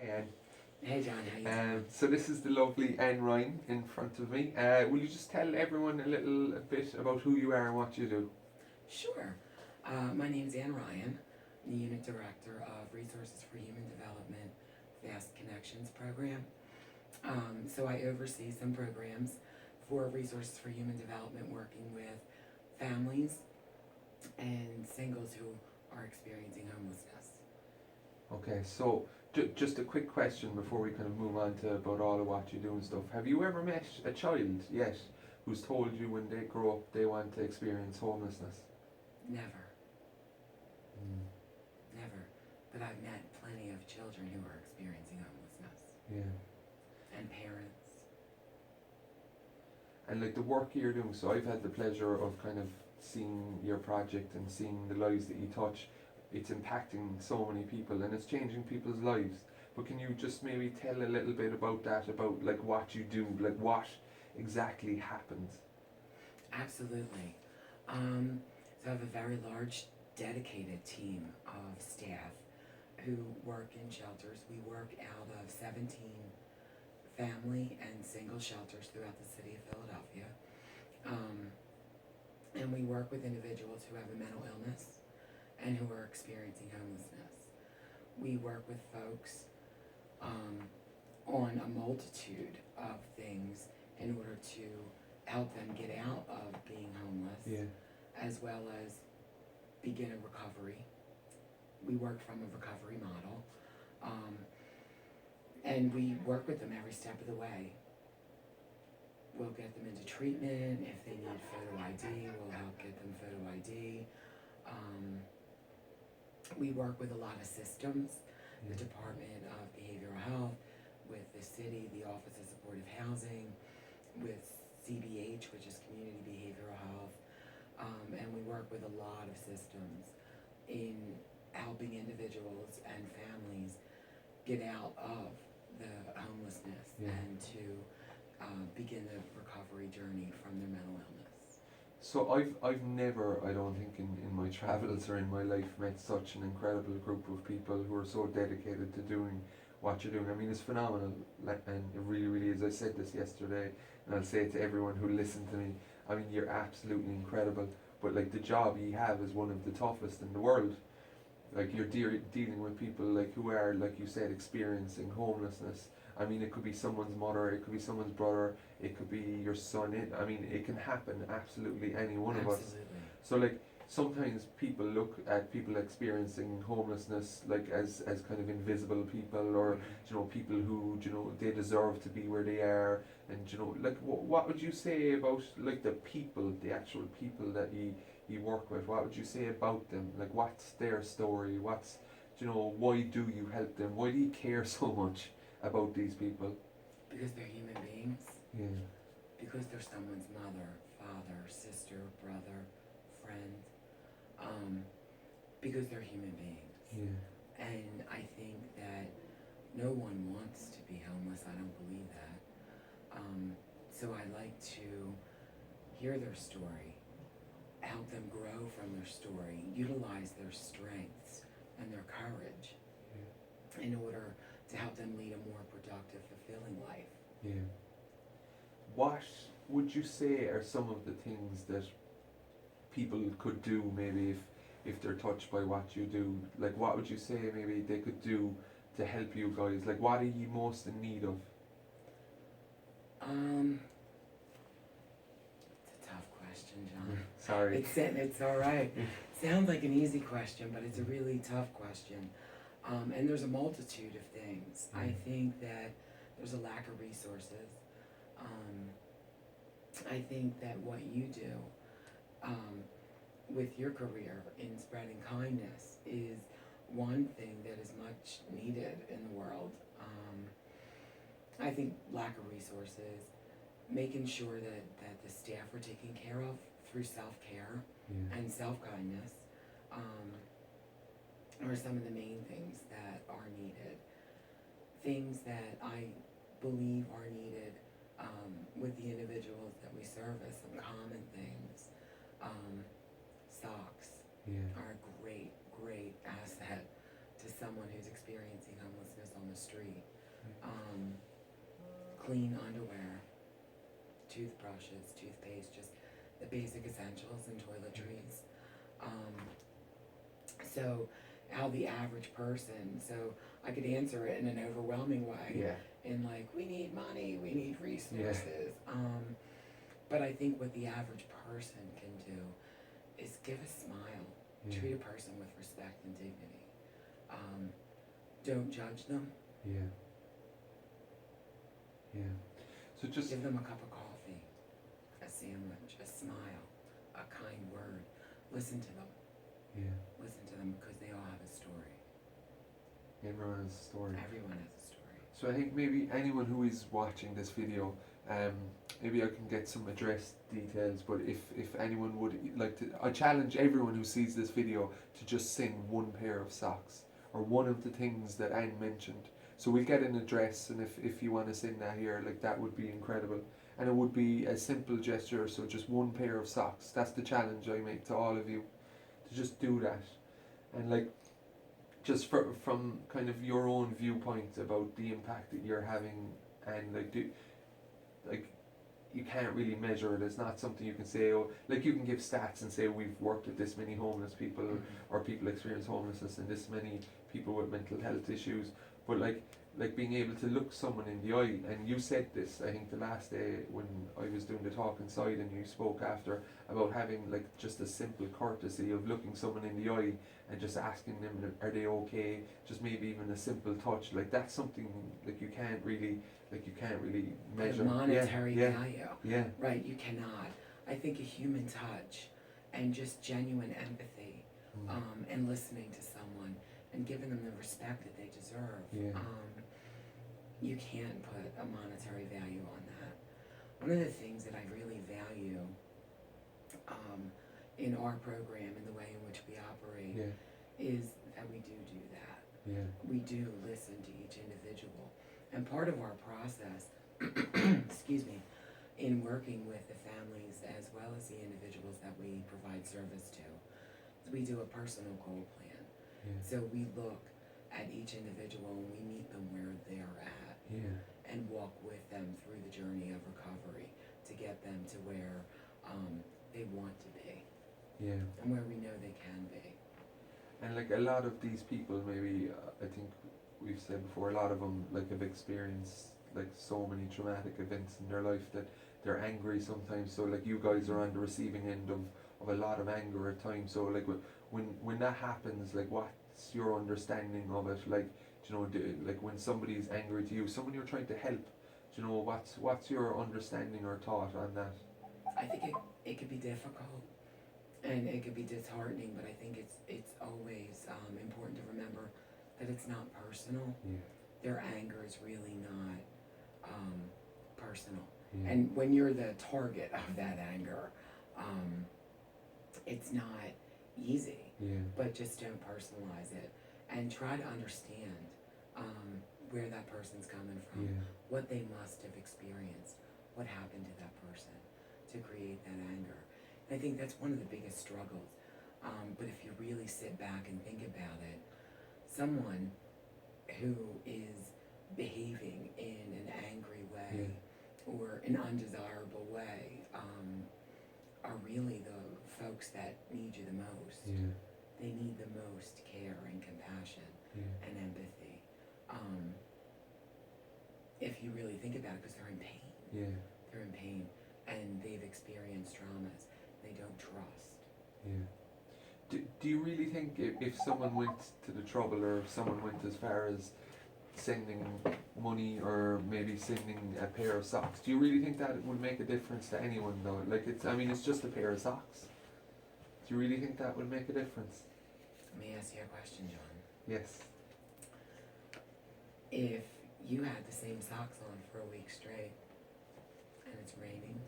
Anne. Hey John, how you doing? So this is the lovely Anne Ryan in front of me. Will you just tell everyone a little bit about who you are and what you do? Sure. My name's Ann Ryan, the Unit Director of Resources for Human Development Fast Connections Program. So I oversee some programs for Resources for Human Development working with families and singles who are experiencing homelessness. Okay, so just a quick question before we kind of move on to about all of what you do and stuff. Have you ever met a child yet who's told you when they grow up they want to experience homelessness? Never, never. But I've met plenty of children who are experiencing homelessness Yeah. and parents. And like the work you're doing, so I've had the pleasure of kind of seeing your project and seeing the lives that you touch. It's impacting so many people and it's changing people's lives. But can you just maybe tell a little bit about that, about like what you do, like what exactly happens? Absolutely. So I have a very large, dedicated team of staff who work in shelters. We work out of 17 family and single shelters throughout the city of Philadelphia. And we work with individuals who have a mental illness and who are experiencing homelessness. We work with folks on a multitude of things in order to help them get out of being homeless, Yeah. as well as begin a recovery. We work from a recovery model, and we work with them every step of the way. We'll get them into treatment. If they need photo ID, we'll help get them photo ID. We work with a lot of systems, the Department of Behavioral Health, with the city, the Office of Supportive Housing, with CBH, which is Community Behavioral Health, and we work with a lot of systems in helping individuals and families get out of the homelessness and to begin the recovery journey from their mental illness. So I've never, I don't think in my travels or in my life, met such an incredible group of people who are so dedicated to doing what you're doing. I mean, it's phenomenal, and it really, really is. I said this yesterday, and I'll say it to everyone who listened to me. I mean, you're absolutely incredible, but like the job you have is one of the toughest in the world. Like you're dealing with people like who are, like you said, experiencing homelessness. I mean, it could be someone's mother, it could be someone's brother, it could be your son. I mean, it can happen absolutely any one of us. Absolutely. So like sometimes people look at people experiencing homelessness like as kind of invisible people, or you know, people who, you know, they deserve to be where they are, and you know, like what would you say about like the people, the actual people that you work with? What would you say about them? Like what's their story? What's, you know, why do you help them? Why do you care so much about these people? Because they're human beings, Yeah. because they're someone's mother, father, sister, brother, friend, because they're human beings. Yeah. And I think that no one wants to be homeless. I don't believe that. So I like to hear their story, help them grow from their story, utilize their strengths and their courage in order to help them lead a more productive, fulfilling life. Yeah. What would you say are some of the things that people could do maybe if they're touched by what you do? Like what would you say maybe they could do to help you guys? Like what are you most in need of? It's a tough question, John. Sorry. It's all right. Sounds like an easy question, but it's a really tough question. And there's a multitude of things. I think that there's a lack of resources. I think that what you do with your career in spreading kindness is one thing that is much needed in the world. I think lack of resources, making sure that the staff are taken care of through self-care and self-kindness are some of the main things that are needed. Things that I believe are needed with the individuals that we service, some common things. Socks are a great asset to someone who's experiencing homelessness on the street. clean underwear, toothbrushes, toothpaste, just the basic essentials and toiletries. So how the average person, so I could answer it in an overwhelming way, Yeah. in like, we need money, we need resources. But I think what the average person can do is give a smile, Yeah. treat a person with respect and dignity. Don't judge them, Yeah. Yeah. So just give them a cup of coffee, a sandwich, a smile, a kind word. Listen to them. yeah. Listen to them because they all have a story. Everyone has a story. Everyone has a story. So I think maybe anyone who is watching this video, maybe I can get some address details, but if anyone would like to, I challenge everyone who sees this video to just send one pair of socks, or one of the things that Anne mentioned. So we'll get an address, and if you want to send that here, like, that would be incredible. And it would be a simple gesture, so just one pair of socks. That's the challenge I make to all of you, to just do that. And like, just from kind of your own viewpoint about the impact that you're having, and like you can't really measure it. It's not something you can say, oh, like you can give stats and say we've worked with this many homeless people, or people experience homelessness, and this many people with mental health issues, but like being able to look someone in the eye, and you said this, I think, the last day when I was doing the talk inside, and you spoke after about having like just a simple courtesy of looking someone in the eye and just asking them, are they okay, just maybe even a simple touch, like that's something like you can't really measure. Monetary yeah, value. yeah, Right, you cannot. I think a human touch and just genuine empathy, and listening to someone and giving them the respect that they deserve. Yeah. You can't put a monetary value on that. One of the things that I really value in our program and the way in which we operate yeah, is that we do that. yeah, We do listen to each individual. And part of our process, excuse me, in working with the families as well as the individuals that we provide service to, is we do a personal goal plan. yeah, So we look at each individual and we meet them where they're at yeah, and walk with them through the journey of recovery to get them to where they want to be yeah. and where we know they can be. And like a lot of these people, maybe I think we've said before, a lot of them like have experienced like so many traumatic events in their life that they're angry sometimes. So like you guys are on the receiving end of a lot of anger at times. So like when that happens, like what's your understanding of it? Like, do you know, like when somebody's angry to you, someone you're trying to help, do you know, what's your understanding or thought on that? I think it could be difficult and it could be disheartening, but I think it's always important to remember that it's not personal. Yeah. Their anger is really not personal. Yeah. And when you're the target of that anger, it's not easy, Yeah. but just don't personalize it and try to understand where that person's coming from, Yeah. what they must have experienced, what happened to that person to create that anger. And I think that's one of the biggest struggles. But if you really sit back and think about it, someone who is behaving in an angry way or an undesirable way are really the folks that need you the most. Yeah. They need the most care and compassion Yeah. and empathy. If you really think about it, because they're in pain. Yeah. They're in pain and they've experienced traumas. They don't trust. Yeah. Do you really think if someone went to the trouble, or if someone went as far as sending money or maybe sending a pair of socks, do you really think that it would make a difference to anyone though? Like it's just a pair of socks. Do you really think that would make a difference? Let me ask you a question, John. Yes. If you had the same socks on for a week straight and it's raining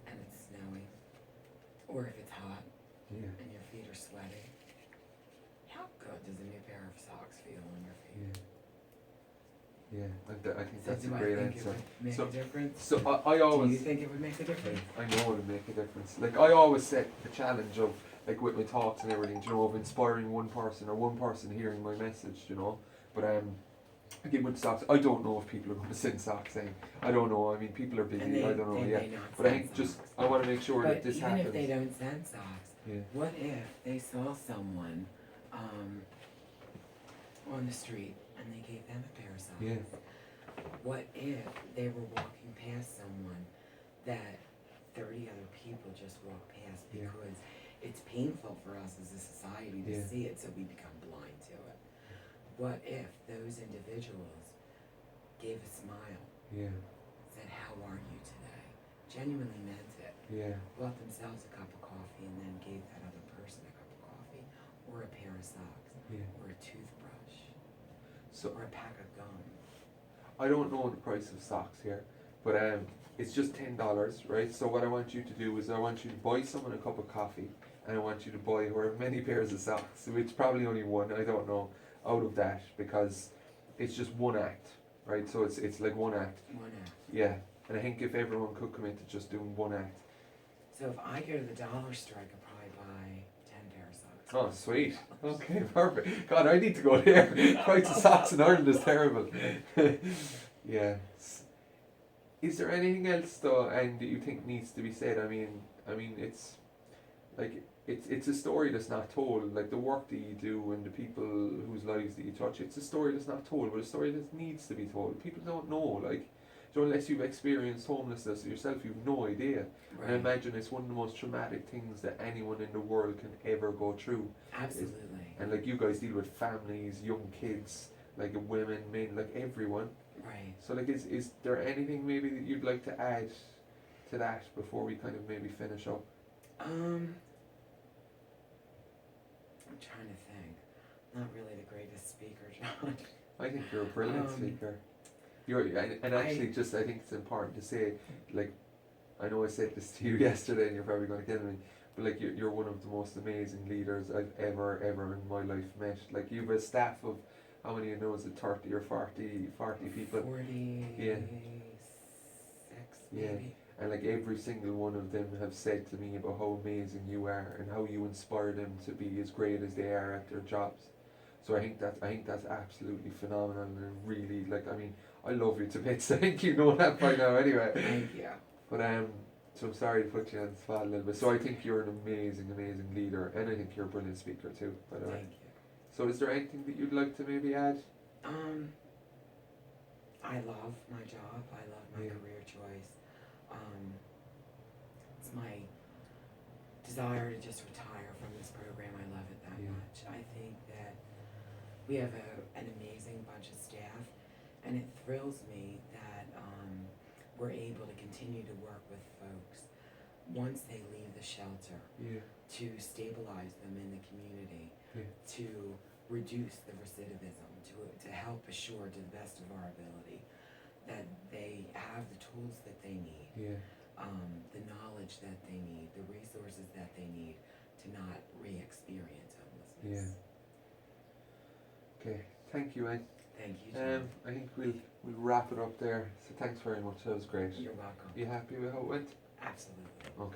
and it's snowing, or if it's hot Yeah. and your feet are sweaty, how good does a new pair of socks feel on your feet? Yeah. Yeah. I think So that's a do great I think answer. it would make So- a difference? So I always. Do you think it would make a difference? I know it'll make a difference. Like I always set the challenge of, like with my talks and everything, you know, of inspiring one person or one person hearing my message, you know. But Again with socks, I don't know if people are going to send socks in. I don't know. I mean, people are busy. And they, I don't know they yet. may not But I send think just socks. I want to make sure But that this even happens. if they don't send socks, Yeah. what if they saw someone on the street and they gave them a pair of socks? Yeah. What if they were walking past someone that 30 other people just walked past Yeah. because it's painful for us as a society to Yeah. see it, so we become blind to it. What if those individuals gave a smile, Yeah. said, "How are you today?" Genuinely meant it, Yeah. bought themselves a cup of coffee, and then gave that other person a cup of coffee, or a pair of socks, Yeah. or a toothbrush, So or a pack of gum. I don't know the price of socks here, but it's just $10, right? So what I want you to do is I want you to buy someone a cup of coffee, and I want you to buy however many pairs of socks, which probably only one. I don't know out of that because it's just one act, right? So it's like one act, One act. yeah. And I think if everyone could commit to just doing one act. So if I go to the dollar store, I could probably buy 10 pair of socks. Oh, sweet. Okay, perfect. God, I need to go there. Price of socks in Ireland is terrible. Yeah. Is there anything else though, and that you think needs to be said? I mean, it's like it's a story that's not told. Like the work that you do and the people whose lives that you touch, it's a story that's not told, but a story that needs to be told. People don't know. Like, you know, unless you've experienced homelessness yourself, you've no idea. And I Right. imagine it's one of the most traumatic things that anyone in the world can ever go through. Absolutely. And like you guys deal with families, young kids, like women, men, like everyone. Right. So like is there anything maybe that you'd like to add to that before we kind of maybe finish up? I'm trying to think. Not really the greatest speaker, John. I think you're a brilliant Um, speaker. You're and actually just I think it's important to say, like, I know I said this to you yesterday and you're probably going to kill me, but like you're one of the most amazing leaders I've ever in my life met. Like you've a staff of how many you know, is it 30 or 40 people? 46, Yeah. maybe. And like every single one of them have said to me about how amazing you are and how you inspire them to be as great as they are at their jobs. So I think that's absolutely phenomenal and really, like, I mean, I love you to bits. I think you know that by now anyway. Thank you. But so I'm sorry to put you on the spot a little bit. So I think you're an amazing leader, and I think you're a brilliant speaker too, by the way. Thank you. So is there anything that you'd like to maybe add? I love my job. I love my Yeah. career choice. It's my desire to just retire from this program. I love it that Yeah. much. I think that we have an amazing bunch of staff, and it thrills me that we're able to continue to work with folks once they leave the shelter, Yeah. to stabilize them in the community, Yeah. to reduce the recidivism, to help assure to the best of our ability that they have the tools that they need, Yeah. the knowledge that they need, the resources that they need to not re-experience homelessness. Okay. Thank you, Anne. Thank you, John. I think we'll wrap it up there. So thanks very much. That was great. You're welcome. You happy with how it went? Absolutely. Okay.